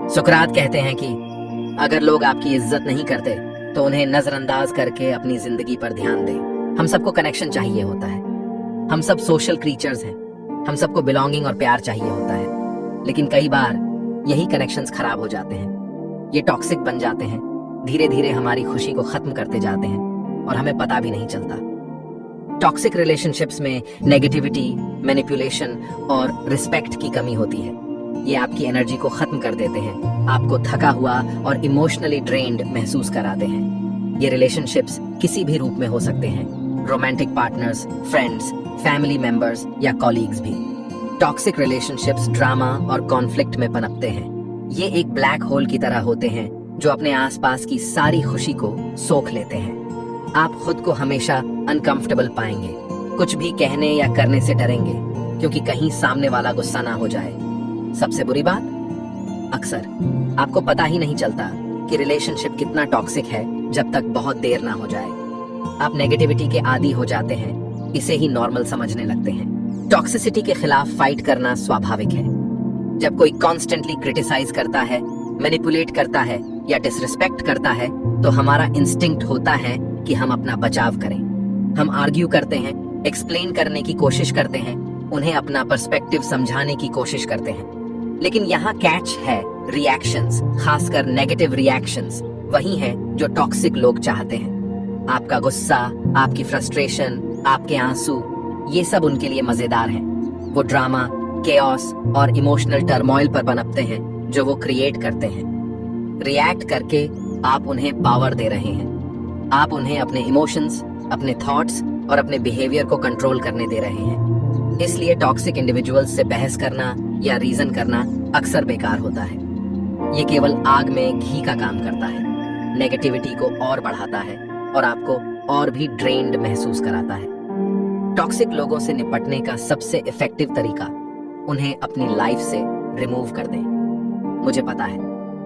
सुकरात कहते हैं कि अगर लोग आपकी इज्जत नहीं करते तो उन्हें नजरअंदाज करके अपनी जिंदगी पर ध्यान दें। हम सबको कनेक्शन चाहिए होता है, हम सब सोशल क्रीचर्स हैं, हम सबको बिलोंगिंग और प्यार चाहिए होता है। लेकिन कई बार यही कनेक्शंस खराब हो जाते हैं, ये टॉक्सिक बन जाते हैं, धीरे धीरे हमारी खुशी को खत्म करते जाते हैं और हमें पता भी नहीं चलता। टॉक्सिक रिलेशनशिप्स में नेगेटिविटी, मैनिपुलेशन और रिस्पेक्ट की कमी होती है। ये आपकी एनर्जी को खत्म कर देते हैं, आपको थका हुआ और इमोशनली ड्रेन्ड महसूस कराते हैं। ये रिलेशनशिप्स किसी भी रूप में हो सकते हैं, romantic partners, friends, family members या कॉलीग्स भी। टॉक्सिक रिलेशनशिप्स ड्रामा और कॉन्फ्लिक्ट में पनपते हैं। ये एक ब्लैक होल की तरह होते हैं जो अपने आसपास की सारी खुशी को सोख लेते हैं। आप खुद को हमेशा अनकंफर्टेबल पाएंगे, कुछ भी कहने या करने से डरेंगे क्योंकि कहीं सामने वाला गुस्सा ना हो जाए। सबसे बुरी बात, अक्सर आपको पता ही नहीं चलता कि रिलेशनशिप कितना टॉक्सिक है जब तक बहुत देर ना हो जाए। आप नेगेटिविटी के आदी हो जाते हैं, इसे ही नॉर्मल समझने लगते हैं। टॉक्सिसिटी के खिलाफ फाइट करना स्वाभाविक है। जब कोई कॉन्स्टेंटली क्रिटिसाइज करता है, मैनिपुलेट करता है या डिसरिस्पेक्ट करता है तो हमारा इंस्टिंक्ट होता है कि हम अपना बचाव करें। हम आर्ग्यू करते हैं, एक्सप्लेन करने की कोशिश करते हैं, उन्हें अपना पर्सपेक्टिव समझाने की कोशिश करते हैं। लेकिन यहाँ कैच है, रिएक्शंस, खासकर नेगेटिव रिएक्शंस वही हैं जो टॉक्सिक लोग चाहते हैं। आपका गुस्सा, आपकी फ्रस्ट्रेशन, आपके आंसू, ये सब उनके लिए मजेदार हैं। वो ड्रामा, केओस और इमोशनल टर्मोइल पर पनपते हैं जो वो क्रिएट करते हैं। रिएक्ट करके आप उन्हें पावर दे रहे हैं। आप उन्हें अपने इमोशंस, अपने थॉट्स और अपने बिहेवियर को कंट्रोल करने दे रहे हैं। इसलिए टॉक्सिक इंडिविजुअल्स से बहस करना या रीजन करना अक्सर बेकार होता है। ये केवल आग में घी का काम करता है, नेगेटिविटी को और बढ़ाता है और आपको और भी ड्रेन्ड महसूस कराता है। टॉक्सिक लोगों से निपटने का सबसे इफेक्टिव तरीका उन्हें अपनी लाइफ से रिमूव कर दें। मुझे पता है,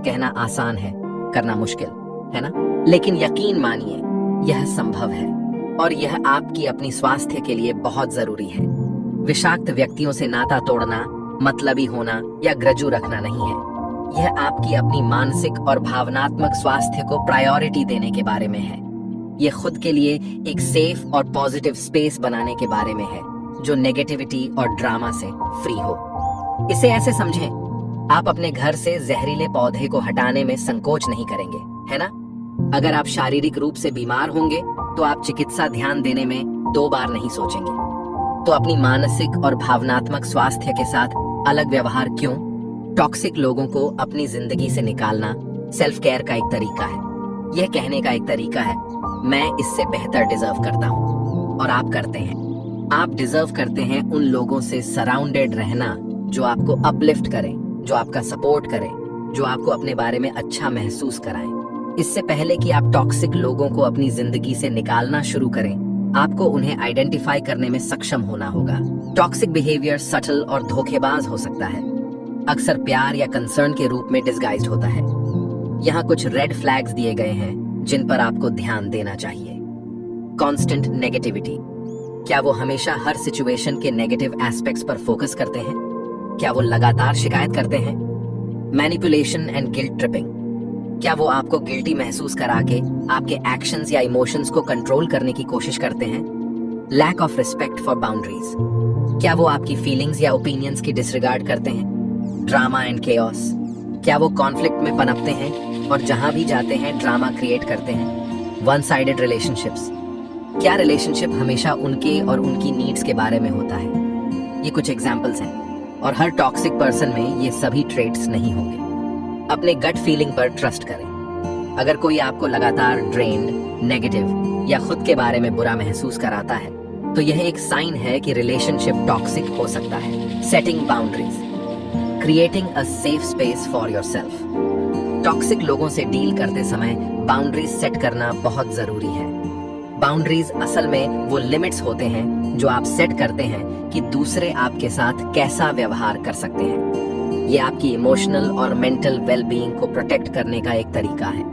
कहना आसान है, करना मुश्किल है ना? लेकिन यकीन मानिए यह संभव है और यह आपकी अपनी स्वास्थ्य के लिए बहुत जरूरी है। विषाक्त व्यक्तियों से नाता तोड़ना, मतलबी होना या ग्रजू रखना नहीं है। यह आपकी अपनी मानसिक और भावनात्मक स्वास्थ्य को प्रायोरिटी देने के बारे में है। यह खुद के लिए एक सेफ और पॉजिटिव स्पेस बनाने के बारे में है जो नेगेटिविटी और ड्रामा से फ्री हो। इसे ऐसे समझें, आप अपने घर से जहरीले पौधे को हटाने में संकोच नहीं करेंगे, है ना? अगर आप शारीरिक रूप से बीमार होंगे तो आप चिकित्सा ध्यान देने में 2 बार नहीं सोचेंगे। तो अपनी मानसिक और भावनात्मक स्वास्थ्य के साथ अलग व्यवहार क्यों? टॉक्सिक लोगों को अपनी जिंदगी से निकालना सेल्फ केयर का एक तरीका है। यह कहने का एक तरीका है, मैं इससे बेहतर डिजर्व करता हूँ और आप करते हैं। आप डिजर्व करते हैं उन लोगों से सराउंडेड रहना जो आपको अपलिफ्ट करें, जो आपका सपोर्ट करें, जो आपको अपने बारे में अच्छा महसूस कराएं। इससे पहले कि आप टॉक्सिक लोगों को अपनी जिंदगी से निकालना शुरू करें, आपको उन्हें आइडेंटिफाई करने में सक्षम होना होगा। टॉक्सिक बिहेवियर सटल और धोखेबाज हो सकता है, अक्सर प्यार या कंसर्न के रूप में डिस्गाइज्ड होता है। यहाँ कुछ रेड फ्लैग्स दिए गए हैं जिन पर आपको ध्यान देना चाहिए। कांस्टेंट नेगेटिविटी, क्या वो हमेशा हर सिचुएशन के नेगेटिव एस्पेक्ट्स पर फोकस करते हैं? क्या वो लगातार शिकायत करते हैं? मैनिपुलेशन एंड गिल्ट ट्रिपिंग, क्या वो आपको गिल्टी महसूस करा के आपके एक्शंस या इमोशंस को कंट्रोल करने की कोशिश करते हैं? Lack of respect for boundaries, क्या वो आपकी फीलिंग्स या ओपिनियंस की डिसरिगार्ड करते हैं? ड्रामा एंड केओस, क्या वो कॉन्फ्लिक्ट में पनपते हैं और जहां भी जाते हैं ड्रामा क्रिएट करते हैं? वन साइडेड रिलेशनशिप्स, क्या रिलेशनशिप हमेशा उनके और उनकी नीड्स के बारे में होता है? ये कुछ एग्जाम्पल्स हैं और हर टॉक्सिक पर्सन में ये सभी ट्रेट्स नहीं होंगे। अपने गट फीलिंग पर ट्रस्ट करें। अगर कोई आपको लगातार ड्रेन्ड, नेगेटिव या खुद के बारे में बुरा महसूस कराता है तो यह एक साइन है कि रिलेशनशिप टॉक्सिक हो सकता है। Setting boundaries, creating a safe space for yourself. Toxic लोगों से डील करते समय बाउंड्रीज सेट करना बहुत जरूरी है। बाउंड्रीज असल में वो लिमिट्स होते हैं जो आप सेट करते हैं कि दूसरे आपके साथ कैसा व्यवहार कर सकते हैं। ये आपकी इमोशनल और मेंटल वेलबीइंग को प्रोटेक्ट करने का एक तरीका है।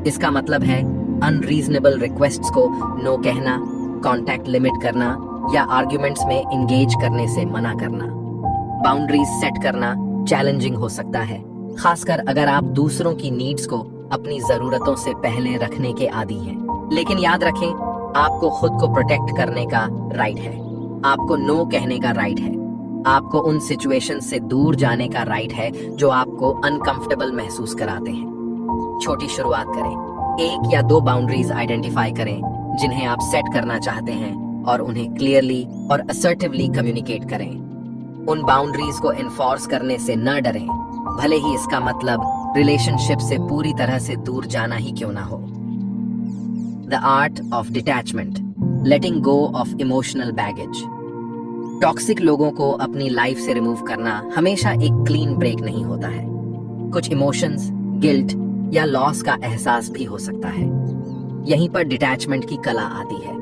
इसका मतलब है अनरीजनेबल रिक्वेस्ट्स को नो कहना, कॉन्टैक्ट लिमिट करना या आर्ग्यूमेंट्स में इंगेज करने से मना करना। बाउंड्रीज सेट करना चैलेंजिंग हो सकता है, खासकर अगर आप दूसरों की नीड्स को अपनी जरूरतों से पहले रखने के आदी हैं। लेकिन याद रखें, आपको खुद को प्रोटेक्ट करने का राइट है, आपको नो कहने का राइट है, आपको उन सिचुएशन से दूर जाने का राइट है जो आपको अनकंफर्टेबल महसूस कराते हैं। छोटी शुरुआत करें, 1 या 2 बाउंड्रीज आइडेंटिफाई करें जिन्हें आप सेट करना चाहते हैं और उन्हें क्लियरली और असर्टिवली कम्युनिकेट करें। उन बाउंड्रीज को एनफोर्स करने से न डरें, भले ही इसका मतलब रिलेशनशिप से पूरी तरह से दूर जाना ही क्यों ना हो। The art of detachment, letting go of emotional baggage. Toxic लोगों को अपनी लाइफ से रिमूव करना हमेशा एक क्लीन ब्रेक नहीं होता है। कुछ इमोशंस, गिल्ट या लॉस का एहसास भी हो सकता है। यहीं पर डिटैचमेंट की कला आती है।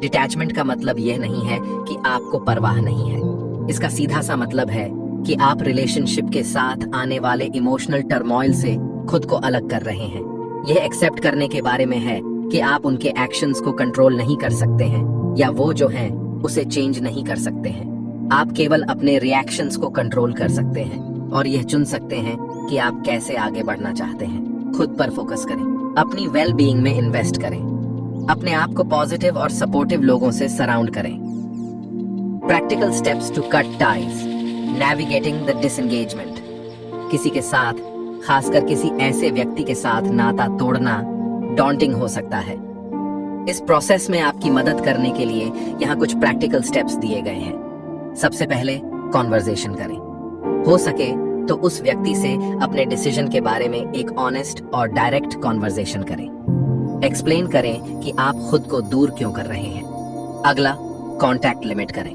डिटैचमेंट का मतलब यह नहीं है कि आपको परवाह नहीं है। इसका सीधा सा मतलब है कि आप रिलेशनशिप के साथ आने वाले इमोशनल टर्मोइल से खुद को अलग कर रहे हैं। यह एक्सेप्ट करने के बारे में है कि आप उनके एक्शंस को कंट्रोल नहीं कर सकते हैं या वो जो हैं उसे चेंज नहीं कर सकते हैं। आप केवल अपने रिएक्शंस को कंट्रोल कर सकते हैं और यह चुन सकते हैं कि आप कैसे आगे बढ़ना चाहते हैं। खुद पर फोकस करें, अपनी वेल बीइंग में इन्वेस्ट करें, अपने आप को पॉजिटिव और सपोर्टिव लोगों से सराउंड करें। Practical steps to cut ties, navigating the disengagement. किसी के साथ, खासकर किसी ऐसे व्यक्ति के साथ नाता तोड़ना डॉन्टिंग हो सकता है। इस प्रोसेस में आपकी मदद करने के लिए यहाँ कुछ प्रैक्टिकल स्टेप्स दिए गए हैं। सबसे पहले कॉन्वर्सेशन करें। हो सके तो उस व्यक्ति से अपने डिसीजन के बारे में एक ऑनेस्ट और डायरेक्ट कॉन्वर्सेशन करें। एक्सप्लेन करें कि आप खुद को दूर क्यों कर रहे हैं। अगला, कांटेक्ट लिमिट करें।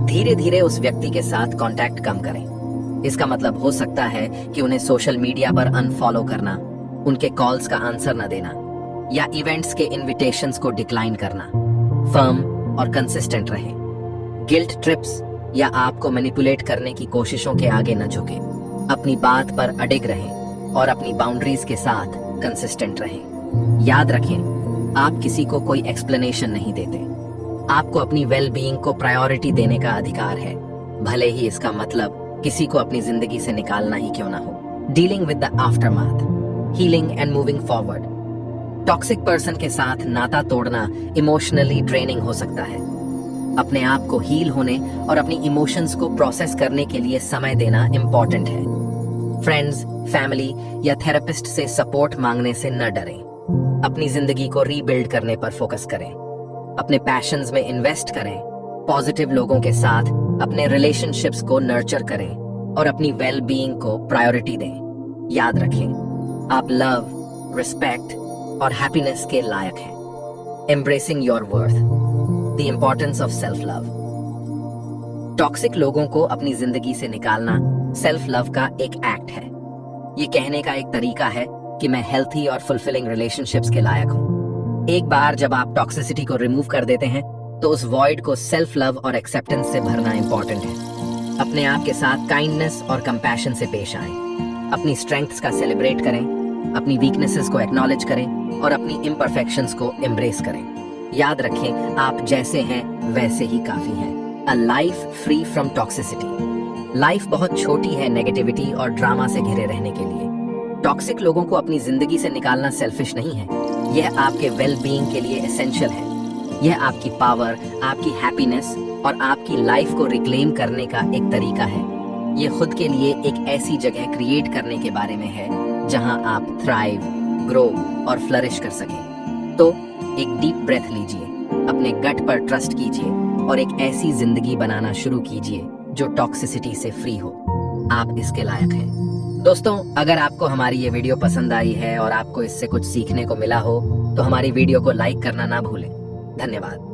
धीरे धीरे उस व्यक्ति के साथ कांटेक्ट कम करें। इसका मतलब हो सकता है कि उन्हें सोशल मीडिया पर अनफॉलो करना, उनके कॉल्स का आंसर न देना या इवेंट्स के इनविटेशंस को डिक्लाइन करना। फर्म और कंसिस्टेंट रहें। गिल्ट ट्रिप्स या आपको मैनिपुलेट करने की कोशिशों के आगे न झुकें। अपनी बात पर अडिग रहें और अपनी बाउंड्रीज के साथ कंसिस्टेंट रहें। याद रखें, आप किसी को कोई एक्सप्लेनेशन नहीं देते। आपको अपनी वेल बीइंग को प्रायोरिटी देने का अधिकार है, भले ही इसका मतलब किसी को अपनी जिंदगी से निकालना ही क्यों ना हो। Dealing with the aftermath, healing and moving forward. Toxic person के साथ नाता तोड़ना इमोशनली ड्रेनिंग हो सकता है। अपने आप को हील होने और अपनी इमोशंस को प्रोसेस करने के लिए समय देना इंपॉर्टेंट है। फ्रेंड्स, फैमिली या थेरेपिस्ट से सपोर्ट मांगने से न डरें। अपनी जिंदगी को रीबिल्ड करने पर फोकस करें। अपने पैशंस में इन्वेस्ट करें। पॉजिटिव लोगों के साथ अपने रिलेशनशिप्स को नर्चर करें और अपनी वेल बीइंग को प्रायोरिटी दें। याद रखें, आप लव, रिस्पेक्ट और हैप्पीनेस के लायक हैं। Embracing your worth, the importance of self love. Toxic लोगों को अपनी जिंदगी से निकालना सेल्फ लव का एक एक्ट है। ये कहने का एक तरीका है कि मैं हेल्थी और फुलफिलिंग रिलेशनशिप्स के लायक हूँ। एक बार जब आप टॉक्सिसिटी को रिमूव कर देते हैं तो उस वॉइड को सेल्फ लव और एक्सेप्टेंस से भरना इंपॉर्टेंट है। अपने आप के साथ काइंडनेस और कंपैशन से पेश आएं। अपनी स्ट्रेंथ्स का सेलिब्रेट करें, अपनी वीकनेसेस को एक्नॉलेज करें और अपनी इम्परफेक्शंस को एम्ब्रेस करें। याद रखें, आप जैसे हैं वैसे ही काफी हैं। A life free from toxicity. Life बहुत छोटी है नेगेटिविटी और ड्रामा से घिरे रहने के लिए। टॉक्सिक लोगों को अपनी जिंदगी से निकालना सेल्फिश नहीं है, यह आपके वेल बीइंग के लिए एसेंशियल है। यह आपकी पावर, आपकी हैप्पीनेस और आपकी लाइफ को रिक्लेम करने का एक तरीका है। यह खुद के लिए एक ऐसी जगह क्रिएट करने के बारे में है जहां आप थ्राइव, ग्रो और फ्लरिश कर सकें। तो एक डीप ब्रेथ लीजिए, अपने गट पर ट्रस्ट कीजिए और एक ऐसी जिंदगी बनाना शुरू कीजिए जो टॉक्सिसिटी से फ्री हो। आप इसके लायक हैं। दोस्तों, अगर आपको हमारी ये वीडियो पसंद आई है और आपको इससे कुछ सीखने को मिला हो तो हमारी वीडियो को लाइक करना ना भूलें। धन्यवाद।